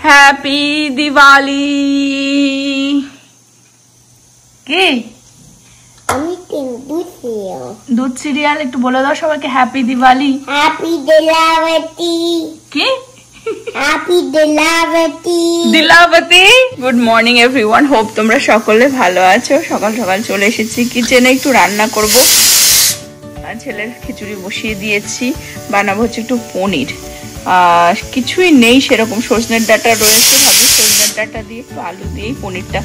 Happy Diwali. কি আমি দুধ সিরিয়াল একটু বলে দাও সবাইকে হ্যাপি দিওয়ালি। হ্যাপি দিলাবতী। কি হ্যাপি দিলাবতী। দিলাবতী। গুড মর্নিং এভরিওয়ান, হোপ তোমরা সকলে ভালো আছো। সকাল সকাল চলে এসেছি কিচেনে, একটু রান্না করব। ছেলের খিচুড়ি বসিয়ে দিয়েছি, বানাবো হচ্ছে একটু পনির। কিছুই নেই সেরকম, সজনের ডাঁটা রয়েছে, ভাবি সজনের ডাঁটা দিয়ে একটু আলু দিয়েই পনিরটা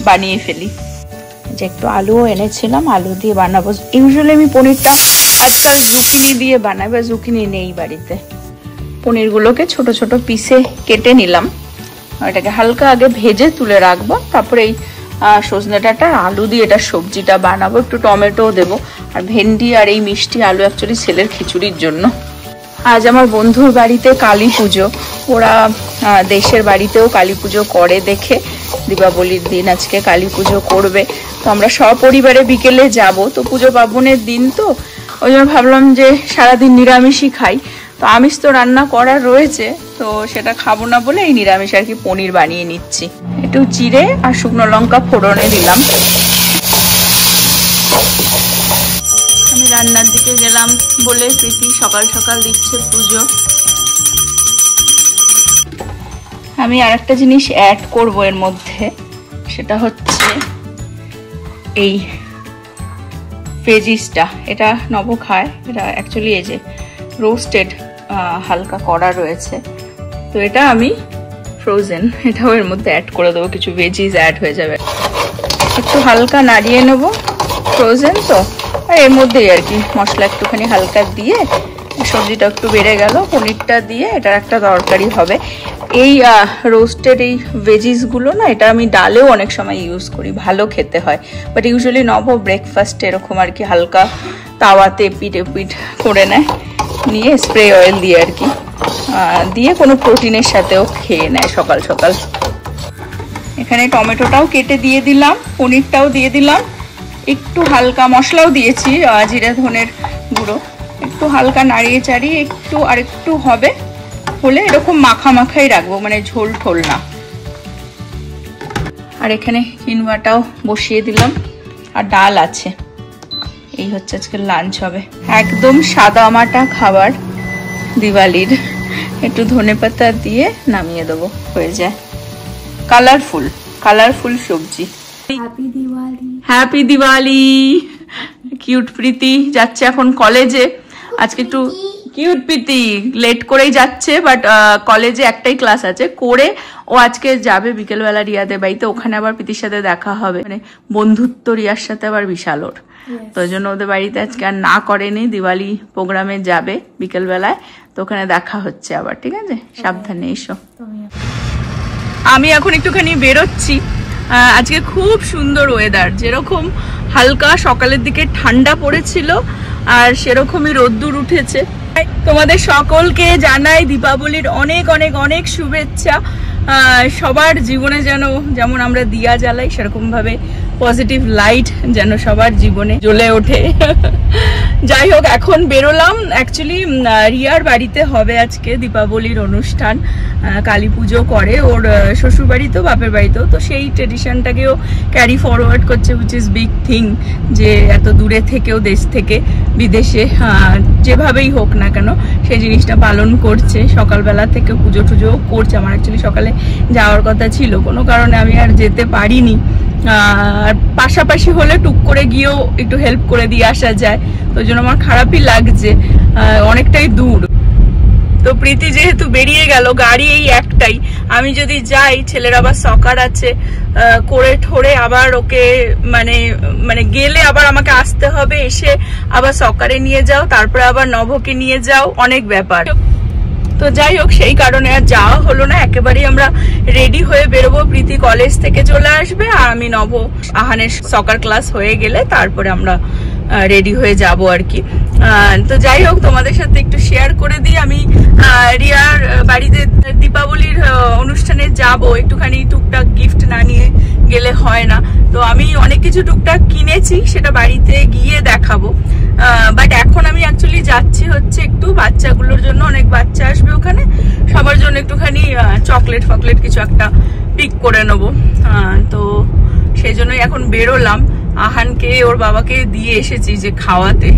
বানিয়ে ফেলি। যে একটু আলুও এনেছিলাম, আলু দিয়ে বানাবো। ইউজুয়ালি আমি পনিরটা আজকাল জুকিনি দিয়ে বানাই, বা জুকিনি নেই বাড়িতে। পনিরগুলোকে ছোট ছোট পিসে কেটে নিলাম, এটাকে হালকা আগে ভেজে তুলে রাখবো। তারপরে এই সজনে ডাঁটা আলু দিয়ে এটা সবজিটা বানাবো। একটু টমেটোও দেবো, আর ভেন্ডি আর এই মিষ্টি আলু অ্যাকচুয়ালি ছেলের খিচুড়ির জন্য। আজ আমার বন্ধুর বাড়িতে কালী পুজো, ওরা দেশের বাড়িতেও কালী পুজো করে দেখে দীপাবলির দিন আজকে কালী পুজো করবে। তো আমরা সপরিবারে বিকেলে যাব। তো পুজো পার্বণের দিন, তো ওই জন্য ভাবলাম যে সারাদিন নিরামিষই খাই। তো আমিষ তো রান্না করা রয়েছে, তো সেটা খাবো না বলে এই নিরামিষ আর কি পনির বানিয়ে নিচ্ছি। একটু জিরে আর শুকনো লঙ্কা ফোড়নে দিলাম। আমি রান্নার দিকে গেলাম বলে প্রীতি সকাল সকাল দিচ্ছে পুজো। আমি আর একটা জিনিস অ্যাড করবো এর মধ্যে, সেটা হচ্ছে এই ভেজিসটা। এটা নব খায়, এটা অ্যাকচুয়ালি এই যে রোস্টেড হালকা করা রয়েছে, তো এটা আমি ফ্রোজেন, এটাও এর মধ্যে অ্যাড করে দেবো। কিছু ভেজিস অ্যাড হয়ে যাবে। একটু হালকা নাড়িয়ে নেব, ফ্রোজেন তো, আর এর মধ্যেই আর কি মশলা একটুখানি হালকা দিয়ে সবজিটা একটু বেড়ে গেল, পনিরটা দিয়ে এটার একটা তরকারি হবে। এই রোস্টেড এই ভেজিসগুলো না, এটা আমি ডালেও অনেক সময় ইউজ করি, ভালো খেতে হয়। বাট ইউজুয়ালি নব ব্রেকফাস্ট এরকম আর কি হালকা তাওয়াতে পিঠ করে নেয়, নিয়ে স্প্রে অয়েল দিয়ে আর কি দিয়ে কোনো প্রোটিনের সাথেও খেয়ে নেয় সকাল সকাল। এখানে টমেটোটাও কেটে দিয়ে দিলাম, পনিরটাও দিয়ে দিলাম, একটু হালকা মশলাও দিয়েছি, জিরে ধনের গুঁড়ো। একটু হালকা নাড়িয়ে চাড়িয়ে একটু আর একটু হবে হলে এরকম মাখা মাখাই রাখবো, মানে ঝোল ঠোল না। আর এখানে কিনোয়াটাও বসিয়ে দিলাম, আর ডাল আছে। এই হচ্ছে আজকে লাঞ্চ হবে। একদম সাদা মাটা খাবার দিওয়ালির, একটু ধনেপাতা দিয়ে নামিয়ে দেবো, হয়ে যায়। কালারফুল কালারফুল সবজি। Happy Diwali. Happy Diwali. Cute Preeti যাচ্ছে এখন কলেজে। আজকে একটু কিউট প্রীতি লেট করেই যাচ্ছে, বাট কলেজে একটাই ক্লাস আছে করে ও আজকে যাবে বিকেলবেলা রিয়াদের বাড়িতে। ওখানে আবার প্রীতির সাথে দেখা হবে, মানে বন্ধুত্ব রিয়ার সাথে আবার বিশাল ওর। তো ওই জন্য ওদের বাড়িতে আজকে আর না করেনি, দিওয়ালি প্রোগ্রামে যাবে বিকেলবেলায়। তো ওখানে দেখা হচ্ছে আবার, ঠিক আছে? সাবধানে এসো। আমি এখন একটুখানি বেরোচ্ছি। আজকে খুব সুন্দর ওয়েদার, যেরকম হালকা সকালের দিকে ঠান্ডা পড়েছিল আর সেরকমই রোদ্দুর উঠেছে। তোমাদের সকলকে জানাই দীপাবলির অনেক অনেক অনেক শুভেচ্ছা। সবার জীবনে যেমন আমরা দিয়া জ্বালাই, সেরকম ভাবে পজিটিভ লাইট যেন সবার জীবনে জ্বলে ওঠে। যাই হোক, এখন বেরোলাম। অ্যাকচুয়ালি রিয়ার বাড়িতে হবে আজকে দীপাবলির অনুষ্ঠান। কালী পুজো করে ওর শ্বশুর বাড়িতেও বাপের বাড়িতেও, তো সেই ট্রেডিশনটাকেও ক্যারি ফরওয়ার্ড করছে, উইচ ইজ বিগ থিং। যে এত দূরে থেকেও, দেশ থেকে বিদেশে যেভাবেই হোক না কেন, সেই জিনিসটা পালন করছে। সকালবেলা থেকে পুজো টুজো করছে। আমার অ্যাকচুয়ালি সকালে যাওয়ার কথা ছিল, কোনো কারণে আমি আর যেতে পারিনি। আর পাশাপাশি হলে টুক করে গিয়েও একটু হেল্প করে দিয়ে আসা যায়, তো ওই জন্য আমার খারাপই লাগছে, অনেকটাই দূর। তো প্রীতি যেহেতু বেরিয়ে গেল, গাড়ি এই একটাই, আমি যদি যাই ছেলের আবার সকার আছে, করে ঠোরে আবার ওকে মানে গেলে আবার আমাকে আসতে হবে, এসে আবার সকারে নিয়ে যাও, তারপরে আবার নভকে নিয়ে যাও, অনেক ব্যাপার। তো যাই হোক, সেই কারণে আর যাওয়া হলো না। একেবারেই আমরা রেডি হয়ে বেরোবো, প্রীতি কলেজ থেকে চলে আসবে, আর আমি নব আহানের সকার ক্লাস হয়ে গেলে তারপরে আমরা রেডি হয়ে যাব আর কি। তো যাই হোক, তোমাদের সাথে একটু শেয়ার করে দিই। আমি রিয়ার বাড়িতে দীপাবলির অনুষ্ঠানে যাব, একটুখানি টুকটাক গিফট না নিয়ে গেলে হয় না। তো আমি অনেক কিছু টুকটাক কিনেছি, সেটা বাড়িতে গিয়ে দেখাবো। বাট এখন আমি অ্যাকচুয়ালি যাচ্ছি হচ্ছে একটু বাচ্চাগুলোর জন্য, অনেক বাচ্চা আসবে ওখানে, সবার জন্য একটুখানি চকলেট ফকলেট কিছু একটা পিক করে নেবো। তো সেই জন্যই এখন বেরোলাম, আহানকে ওর বাবাকে দিয়ে এসেছি যে খাওয়াতে।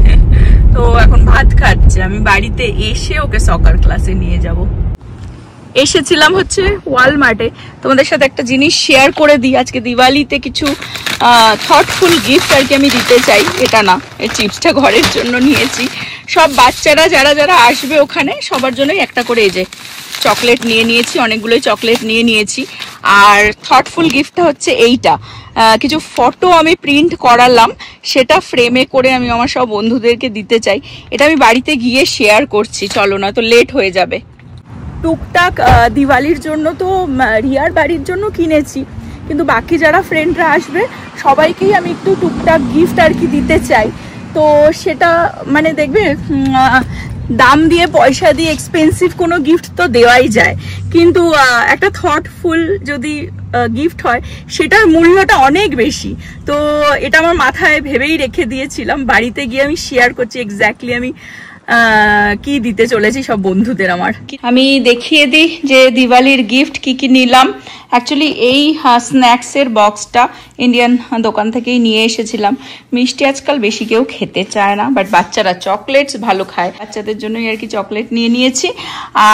তো এখন ভাত খাচ্ছে, আমি বাড়িতে এসে ওকে সকার ক্লাসে নিয়ে যাব। এসেছিলাম হচ্ছে ওয়ালমার্টে, তোমাদের সাথে একটা জিনিস শেয়ার করে দিই। আজকে দিওয়ালিতে কিছু থটফুল গিফট আর কি আমি দিতে চাই। এটা না, এই চিপসটা ঘরের জন্য নিয়েছি। সব বাচ্চারা যারা যারা আসবে ওখানে সবার জন্যই একটা করে এই যে চকলেট নিয়ে নিয়েছি, অনেকগুলোই চকলেট নিয়ে নিয়েছি। আর থটফুল গিফটটা হচ্ছে এইটা, কিছু ফটো আমি প্রিন্ট করালাম, সেটা ফ্রেমে করে আমি আমার সব বন্ধুদেরকে দিতে চাই। এটা আমি বাড়িতে গিয়ে শেয়ার করছি, চলো না তো লেট হয়ে যাবে। টুকটাক দিওয়ালির জন্য তো রিয়ার বাড়ির জন্য কিনেছি, কিন্তু বাকি যারা ফ্রেন্ডরা আসবে সবাইকেই আমি একটু টুকটাক গিফট আর কি দিতে চাই। তো সেটা মানে দেখবে দাম দিয়ে পয়সা দিয়ে এক্সপেন্সিভ কোনো গিফট তো দেওয়াই যায়, কিন্তু একটা থটফুল যদি গিফট হয় সেটার মূল্যটা অনেক বেশি। তো এটা আমার মাথায় ভেবেই রেখে দিয়েছিলাম, বাড়িতে গিয়ে আমি শেয়ার করছি এক্স্যাক্টলি আমি কি দিতে চলেছি সব বন্ধুদের আমার। আমি দেখিয়ে দিই যে দিওয়ালির গিফট কি কি নিলাম। অ্যাকচুয়ালি এই স্ন্যাক্সের বক্সটা ইন্ডিয়ান দোকান থেকেই নিয়ে এসেছিলাম। মিষ্টি আজকাল বেশি কেউ খেতে চায় না, বাট বাচ্চারা চকলেটস ভালো খায়, বাচ্চাদের জন্যই আর কি চকলেট নিয়ে নিয়েছি।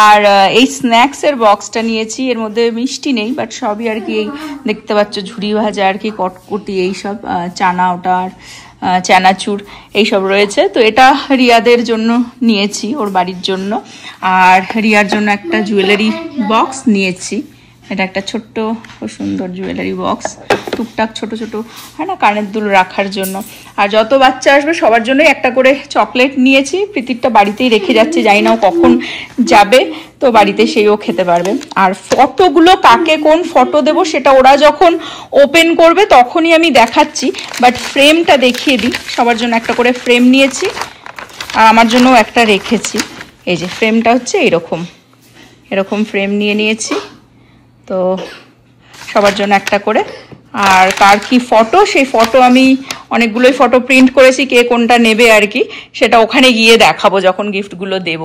আর এই স্ন্যাক্সের বক্সটা নিয়েছি, এর মধ্যে মিষ্টি নেই, বাট সবই আর কি এই দেখতে পাচ্ছ ঝুড়ি ভাজা আর কি, কটকটি এইসব, চানা ওটার চানাচুর এইসব রয়েছে। তো এটা রিয়াদের জন্য নিয়েছি, ওর বাড়ির জন্য। আর রিয়ার জন্য একটা জুয়েলারি বক্স নিয়েছি, এটা একটা ছোট্ট খুব সুন্দর জুয়েলারি বক্স, টুকটাক ছোট ছোট হয় না কানের দুল রাখার জন্য। আর যত বাচ্চা আসবে সবার জন্যই একটা করে চকলেট নিয়েছি। প্রীতিরটা বাড়িতেই রেখে যাচ্ছে, জানি না ও কখন যাবে, তো বাড়িতে সেইও খেতে পারবে। আর ফটোগুলো কাকে কোন ফটো দেবো সেটা ওরা যখন ওপেন করবে তখনই আমি দেখাচ্ছি, বাট ফ্রেমটা দেখিয়ে দিই। সবার জন্য একটা করে ফ্রেম নিয়েছি, আর আমার জন্যও একটা রেখেছি। এই যে ফ্রেমটা হচ্ছে এরকম ফ্রেম নিয়ে নিয়েছি, তো সবার জন্য একটা করে। আর কার কি ফটো, সেই ফটো আমি অনেকগুলোই ফটো প্রিন্ট করেছি, কে কোনটা নেবে আর কি সেটা ওখানে গিয়ে দেখাবো যখন গিফটগুলো দেব।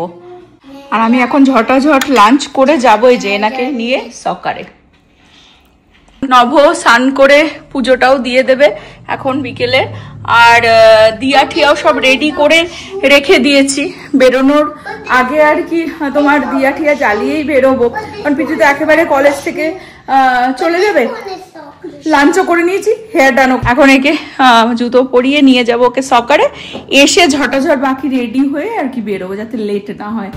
আর আমি এখন ঝটাঝট লাঞ্চ করে যাবো এই যে এনাকে নিয়ে সকারে। নভ স্নান করে পুজোটাও দিয়ে দেবে এখন বিকেলে। আর দিয়া ঠিয়াও সব রেডি করে রেখে দিয়েছি বেরোনোর আগে আর কি। তোমার দিয়া ঠিয়া জ্বালিয়েই বেরোবো, কারণ পিছু তো একেবারে কলেজ থেকে চলে যাবে। লাঞ্চও করে নিয়েছি, হেয়ার ডানও। এখন একে জুতো পরিয়ে নিয়ে যাবো ওকে সকারে, এসে ঝটাঝট বাকি রেডি হয়ে আর কি বেরোবো, যাতে লেট না হয়।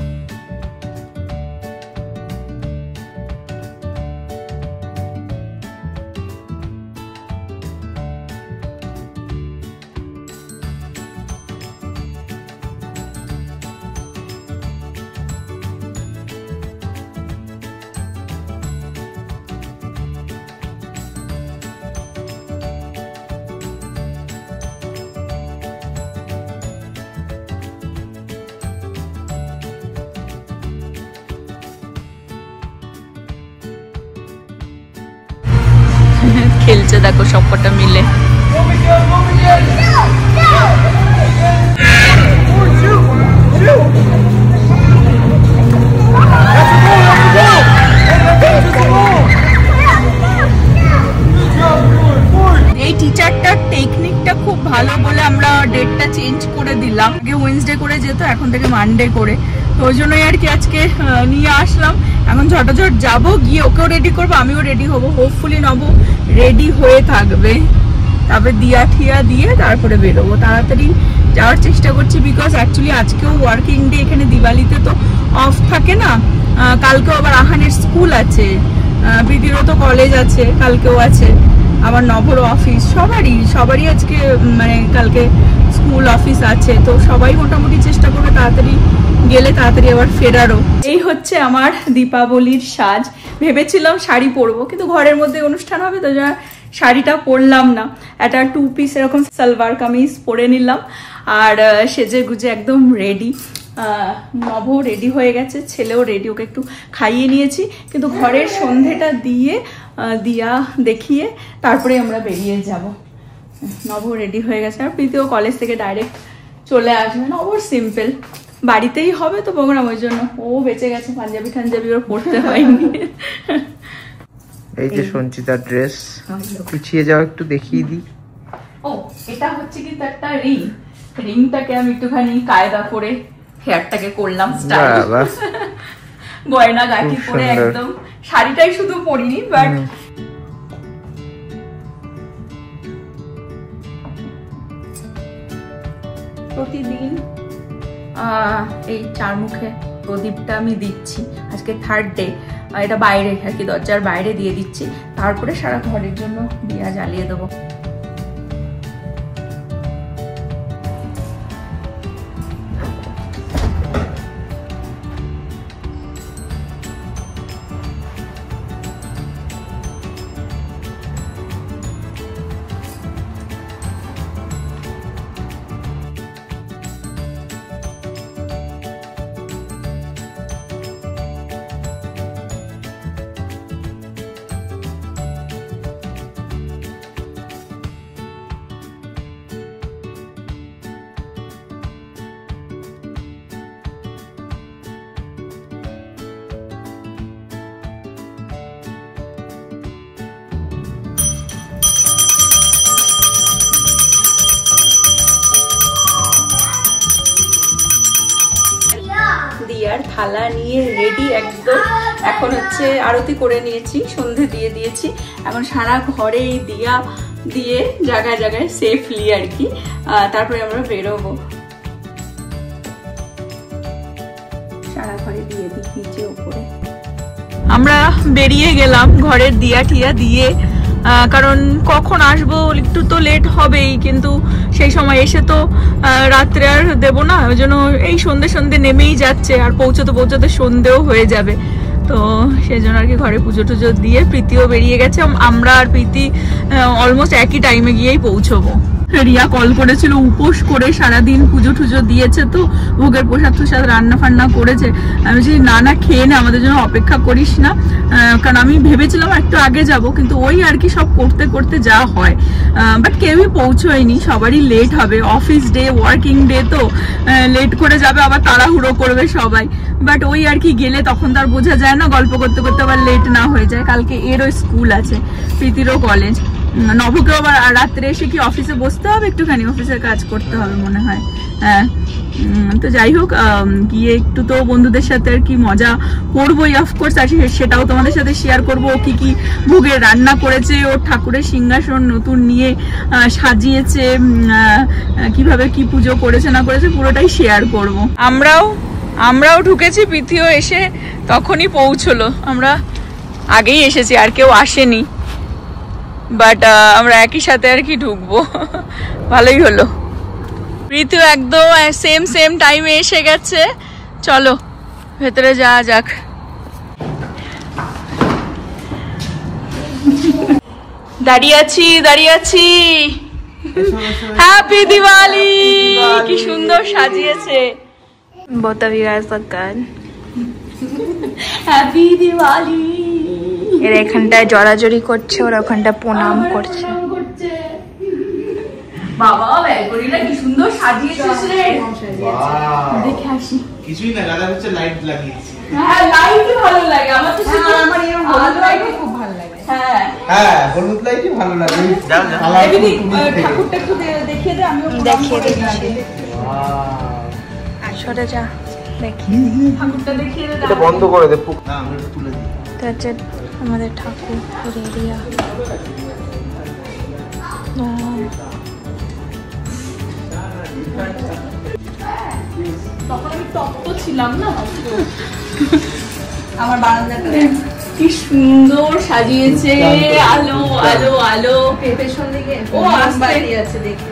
খেলছে দেখো সবকটা মিলে। এই টিচারটার টেকনিকটা খুব ভালো বলে আমরা ডেটটা চেঞ্জ করে দিলাম। আগে ওয়েডনেসডে করে যেত, এখন থেকে মানডে করে, তো ওই জন্যই আর কি আজকে নিয়ে আসলাম। এখন ঝটাঝট যাবো, গিয়ে ওকেও রেডি করবো, আমিও রেডি হবো। হোপফুলি নব রেডি হয়ে থাকবে, তারপরে দিয়া ঠিয়া দিয়ে তারপরে বেরোবো। তাড়াতাড়ি যাওয়ার চেষ্টা করছি, বিকজ অ্যাকচুয়ালি আজকেও ওয়ার্কিং ডে এখানে, দিওয়ালিতে তো অফ থাকে না। কালকেও আবার আহানের স্কুল আছে, প্রীতিরও তো কলেজ আছে, কালকেও আছে, আবার নভর অফিস, সবারই আজকে মানে কালকে স্কুল অফিস আছে। তো সবাই মোটামুটি চেষ্টা করবে তাড়াতাড়ি গেলে তাড়াতাড়ি আবার ফেরারও। এই হচ্ছে আমার দীপাবলির সাজ। ভেবেছিলাম শাড়ি পরবো, কিন্তু ঘরের মধ্যে অনুষ্ঠান হবে তো শাড়িটা পরলাম না। একটা 2 পিস এরকম সালোয়ার কামিজ পরে নিলাম, আর সেজে গুজে একদম রেডি। নভ রেডি হয়ে গেছে, ছেলেও রেডি, ওকে একটু খাইয়ে নিয়েছি। কিন্তু ঘরের সন্ধেটা দিয়ে দিয়া দেখিয়ে তারপরে আমরা বেরিয়ে যাব। নভ রেডি হয়ে গেছে, আর প্রীতিও কলেজ থেকে ডাইরেক্ট চলে আসবে। নভর সিম্পল, বাড়িতেই হবে তো প্রোগ্রাম, ওই জন্য ও বেঁচে গেছে, পাঞ্জাবি টাঞ্জাবি ওর পড়তে হয়নি। এই যে সঞ্চিতার ড্রেস, পিছিয়ে যাও একটু দেখিয়ে দিই। ও এটা হচ্ছে কি একটা রিং, রিংটাকে আমি একটুখানি কায়দা করে হেয়ারটাকে করলাম স্টাইল, গয়না গাঁঠি পরে একদম। শাড়িটাই শুধু পরিনি, বাট প্রতিদিন এই চার মুখে প্রদীপটা আমি দিচ্ছি। আজকে 3rd ডে, এটা বাইরে আর কি, দরজার বাইরে দিয়ে দিচ্ছি, তারপরে সারা ঘরের জন্য দিয়া জ্বালিয়ে দেবো। দিয়ার থালা নিয়ে রেডি একদম। এখন হচ্ছে আরতি করে নিয়েছি, সন্ধে দিয়ে দিয়েছি, এখন সারা ঘরে এই দিয়া দিয়ে জায়গায় জায়গায় সেফলি আর কি, তারপরে আমরা বেরোবো। সারা ঘরে দিয়ে দিই, নিচে উপরে। আমরা বেরিয়ে গেলাম ঘরের দিয়া টিয়া দিয়ে, কারণ কখন আসবো একটু তো লেট হবেই, কিন্তু সেই সময় এসে তো রাত্রে আর দেবো না, ওই জন্য এই সন্ধে সন্ধে নেমেই যাচ্ছে, আর পৌঁছতে পৌঁছতে সন্ধেও হয়ে যাবে, তো সেই জন্য আর কি ঘরে পুজো টুজো দিয়ে প্রীতিও বেরিয়ে গেছে। আমরা আর প্রীতি অলমোস্ট একই টাইমে গিয়েই পৌঁছবো। রিয়া কল করেছিল, উপোস করে সারাদিন পুজো টুজো দিয়েছে, তো ভোগের প্রসাদ টুসাদ রান্না ফান্না করেছে। আমি বলছি না না খেয়ে নে, আমাদের জন্য অপেক্ষা করিস না, কারণ আমি ভেবেছিলাম একটু আগে যাব, কিন্তু ওই আর কি সব করতে করতে যা হয়, বাট কেউই পৌঁছয়নি, সবারই লেট হবে, অফিস ডে ওয়ার্কিং ডে, তো লেট করে যাবে, আবার তাড়াহুড়ো করবে সবাই, বাট ওই আর কি গেলে তখন তার বোঝা যায় না, গল্প করতে করতে আবার লেট না হয়ে যায়। কালকে এরও স্কুল আছে, প্রীতিরও কলেজ, নবকেও আবার রাত্রে এসে কি অফিসে বসতে হবে, একটুখানি অফিসের কাজ করতে হবে মনে হয়। হ্যাঁ, তো যাই হোক, গিয়ে একটু তো বন্ধুদের সাথে আর কি মজা করবোই অফকোর্স, আর সেটাও তোমাদের সাথে শেয়ার করবো। ও কি কি ভোগের রান্না করেছে, ওর ঠাকুরের সিংহাসন নতুন নিয়ে সাজিয়েছে, কিভাবে কি পুজো করেছে না করেছে, পুরোটাই শেয়ার করব। আমরাও ঢুকেছি, প্রীতিও এসে তখনই পৌঁছলো, আমরা আগেই এসেছি, আর কেউ আসেনি, বাট আমরা একই সাথে আর কি ঢুকবো, ভালোই হলো। প্রীতিও একদম সেম টাইমে এসে গেছে, চলো ভেতরে যাওয়া যাক। দাঁড়িয়ে আছি। হ্যাপি দিওয়ালি, কি সুন্দর সাজিয়েছে। Both of you guys look good. Happy Diwali. এর এখানটায় জড়াজড়ি করছে, ওর ওখানটা প্রণাম করছে। বাবা ব্যালকনিটা কি সুন্দর সাজিয়েছিস রে, দেখে আসি। কিছুই না, দাদা হচ্ছে লাইট লাগিয়েছি। হ্যাঁ, লাইটই ভালো লাগে আমার, তো আমার এরকম হলুদ লাইটই খুব ভালো লাগে। হ্যাঁ হলুদ লাইটই ভালো লাগে। ঠাকুরটা একটু দেখিয়ে দে, আমিও দেখিয়ে দিচ্ছি। সরে যা, দেখি ঠাকুরটা দেখিয়ে দে। এটা বন্ধ করে দে, না আমি একটু তুলে দিই। তো হচ্ছে আমাদের ঠাকুর রেডিয়া। তখন আমি তপ্ত ছিলাম না, আমার বারান্দাটা কি সুন্দর সাজিয়েছে, আলো আলো আলো, পেছন দিকে ও আসতে আছে, দেখে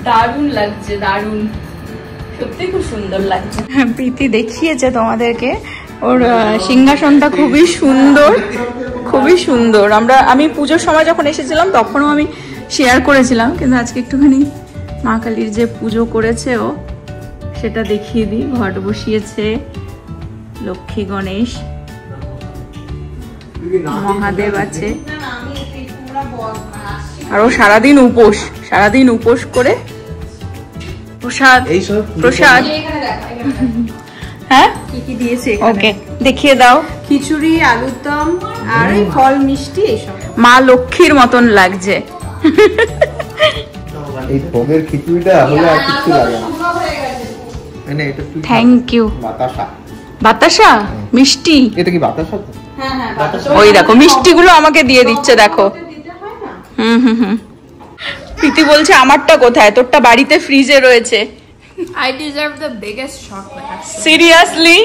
দারুণ লাগছে, দারুণ, সত্যি খুব সুন্দর লাগছে। প্রীতি দেখিয়েছে তোমাদেরকে, ওর সিংহাসনটা খুবই সুন্দর, খুবই সুন্দর। আমি পুজোর সময় যখন এসেছিলাম তখনও আমি শেয়ার করেছিলাম, কিন্তু আজকে একটুখানি মা কালীর যে পুজো করেছে ও, সেটা দেখিয়ে দিই। ঘট বসিয়েছে, লক্ষ্মী গণেশ মহাদেব আছে, আর ও সারাদিন উপোস করে, ও প্রসাদ এইসব প্রসাদ হ্যাঁ কি কি দিয়েছে ওকে দেখিয়ে দাও। খিচুড়ি, আলুর দম আর এই ফল মিষ্টি এইসব। মা লক্ষ্মীর মতন লাগছে। এই ভোগের খিচুড়িটা হলে আর কিছু লাগে না। মানে এটা কি থ্যাংক ইউ। বাতাসা। বাতাসা মিষ্টি, এটা কি বাতাসা তো? ওই দেখো মিষ্টিগুলো আমাকে দিয়ে দিচ্ছে দেখো। হুম প্রীতি বলছে আমারটা কোথায়, তোরটা বাড়িতে ফ্রিজে রয়েছে। I deserve the biggest chocolate. Seriously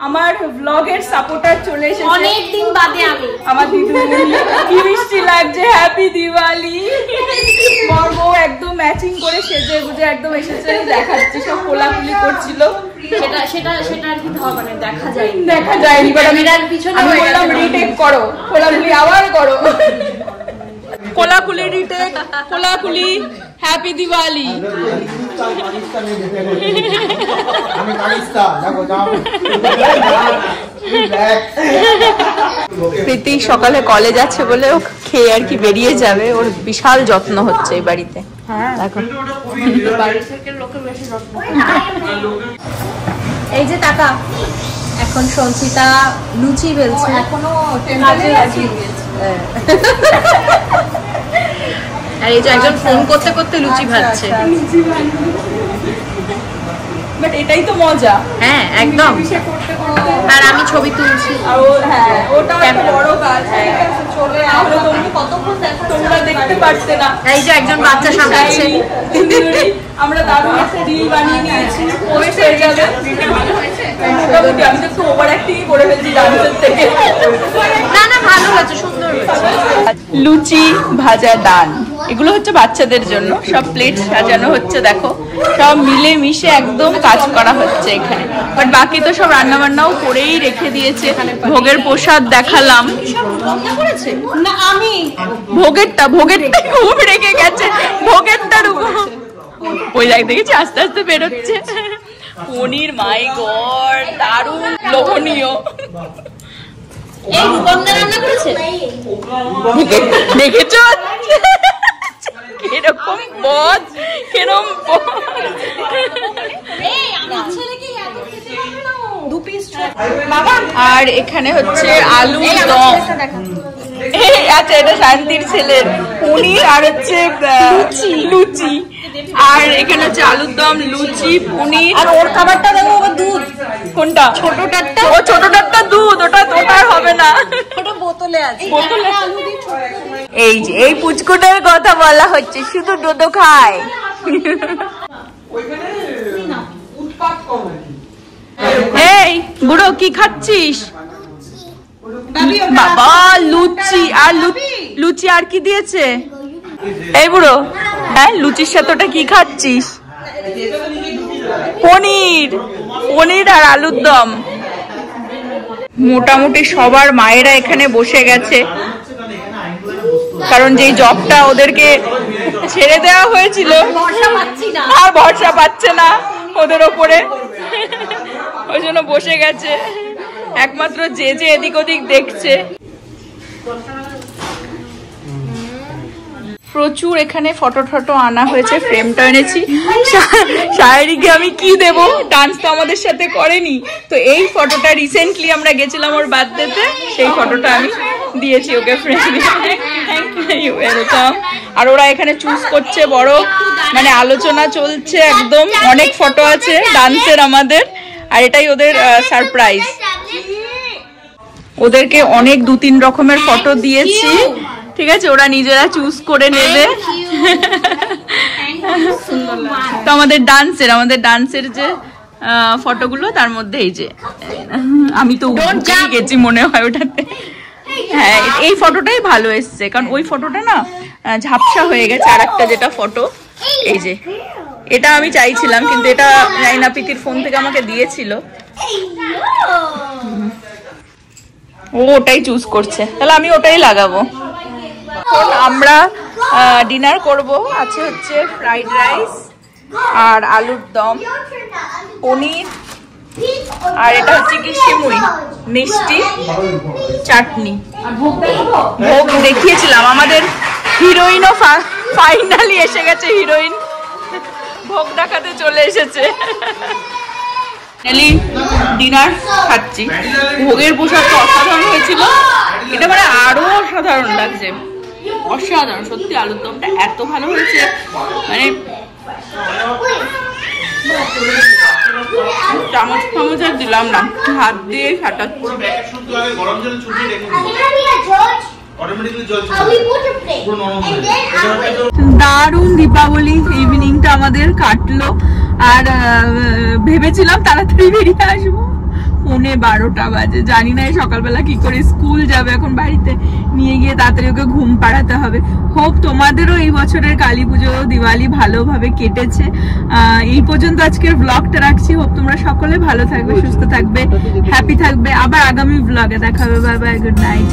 আমার ব্লগের সাপোর্টার চলে এসেছে অনেকদিন বাদে আমি। আমার দিদিমণি, কি মিষ্টি লাগছে, হ্যাপি দিওয়ালি। বর্গ একদম ম্যাচিং করে সেজে গুজে একদম এসেছে, দেখাচ্ছি সব কোলাকুলি করছিল। সেটা আর কি হবে না, দেখা যায়। দেখা যায়নি, বাট আমি পিছনে আমি বললাম রিটেক করো, কোলাকুলি আবার করো। কোলাকুলি রিটেক, কোলাকুলি হ্যাপি দিওয়ালি। প্রীতি সকালে কলেজ আছে বলে ও খেয়ে আর কি বেরিয়ে যাবে, ওর বিশাল যত্ন হচ্ছে এই বাড়িতে। দেখো এই যে টাকা, এখন সঞ্চিতা লুচি বেলছে। এখনো আর এই যে একজন ফোন করতে করতে লুচি ভাজছে। বাট এটাই তো মজা। হ্যাঁ একদম। আর আমি ছবি তুলছি। আর ও হ্যাঁ ওটা একটা বড় কাজ। ঠিক আছে চলে আসো, তুমি কতক্ষণ দেখো, তোমরা দেখতে পারতে না। এই যে একজন বাচ্চা সামলাচ্ছে। আমরা দারুণ একটা রিল বানিয়ে নিয়েছি, পোস্ট হয়ে যাবে। মোটামুটি আমি তো একটু ওভার অ্যাক্টিং করে ফেলছি ডান্সের থেকে। না না ভালো হয়েছে, সুন্দর হয়েছে। লুচি ভাজা ডাল এগুলো হচ্ছে বাচ্চাদের জন্য, সব প্লেট সাজানো হচ্ছে দেখো, সব মিলে মিশে একদম কাজ করা হচ্ছে এখানে। বাট বাকি তো সব রান্না বান্নাও করেই রেখে দিয়েছে। ভোগের প্রসাদ দেখালাম, না আমি ভোগেরটা খুব রেখে গেছে, ভোগেরটা রুকো। ওই দেখ দেখেছি আস্তে আস্তে বেরোচ্ছে পনির, মাই গড দারুণ লোভনীয়। এই রূপমদা রান্না করেছে। দেখেছো কিরকম বদ, কিরকম আর এখানে হচ্ছে আলু দম। আচ্ছা এটা শান্তির ছেলের পনির আর হচ্ছে লুচি। আর এখানে হচ্ছে আলুর দম, লুচি, পনির। আর ওর খাবারটা দেখো, ওর দুধ। কোনটা? ছোটটারটা। ও ছোটটারটা দুধ, ওটা আর হবে না, ওটা বোতলে আছে। বোতলে। এই যে এই পুচকুটার কথা বলা হচ্ছে, শুধু ডোডো খায়। এই বুড়ো কি খাচ্ছিস? বাবা লুচি। আর লুচি আর কি দিয়েছে? এই বুড়ো হ্যাঁ লুচির সাথে ওটা কি খাচ্ছিস? পনির আর আলুর দম। মোটামুটি সবার মায়েরা এখানে বসে গেছে, কারণ যেই জবটা ওদেরকে ছেড়ে দেওয়া হয়েছিল আর ভরসা পাচ্ছে না ওদের ওপরে, ওই জন্য বসে গেছে। একমাত্র যে এদিক ওদিক দেখছে। প্রচুর এখানে ফটো টটো আনা হয়েছে, ফ্রেমটা এনেছি। শায়রিকে আমি কি দেব, ডান্স তো আমাদের সাথে করেনি, তো এই ফটোটা রিসেন্টলি আমরা গেছিলাম ওর বার্থডেতে, সেই ফটোটা আমি দিয়েছি ওকে ফ্রেমে। Thank you, welcome. আর ওরা এখানে চুজ করছে, বড় মানে আলোচনা চলছে একদম, অনেক ফটো আছে ডান্সের আমাদের, আর এটাই ওদের সারপ্রাইজ। ওদেরকে অনেক 2-3 রকমের ফটো দিয়েছি, ঠিক আছে ওরা নিজেরা চুজ করে নেবে। তো আমাদের ডান্সের যে ফটোগুলো, তার মধ্যে এই যে আমি তো উঠেই গেছি মনে হয় ওটাতে। হ্যাঁ এই ফটোটাই ভালো এসছে, কারণ ওই ফটোটা না ঝাপসা হয়ে গেছে। আর একটা যেটা ফটো এই যে, এটা আমি চাইছিলাম, কিন্তু এটা রাইনা প্রীতির ফোন থেকে আমাকে দিয়েছিল, ও ওটাই চুজ করছে, তাহলে আমি ওটাই লাগাবো। আমরা ডিনার করব, আছে হচ্ছে ফ্রাইড রাইস আর আলুর দম, পনির, আর এটা হচ্ছে কি সিমুই, মিষ্টি, চাটনি। ভোগ দেখিয়েছিলাম, আমাদের হিরোইনও ফাইনালি এসে গেছে। হিরোইন ভোগ দেখাতে চলে এসেছে। ডিনার খাচ্ছি। ভোগের পোশাক তো অসাধারণ হয়েছিল, এটা মানে আরো অসাধারণ লাগছে, অসাধারণ সত্যি। আলুর দমটা এত ভালো হয়েছে, মানে চামচ চামচ আর দিলাম না, হাত দিয়ে ছাটাচ্ছি। দারুণ দীপাবলি ইভিনিংটা আমাদের কাটলো। আর ভেবেছিলাম তাড়াতাড়ি বেরিয়ে আসবো, 11:30 বাজে। জানি না সকালবেলা কি করে স্কুল যাবে, এখন বাড়িতে নিয়ে গিয়ে তাড়াতাড়ি ওকে ঘুম পাড়াতে হবে। হোপ তোমাদেরও এই বছরের কালী পুজো দিওয়ালি ভালোভাবে কেটেছে। এই পর্যন্ত আজকের ব্লগটা রাখছি। হোপ তোমরা সকলে ভালো থাকবে, সুস্থ থাকবে, হ্যাপি থাকবে। আবার আগামী ব্লগে দেখা হবে। Bye bye, good night.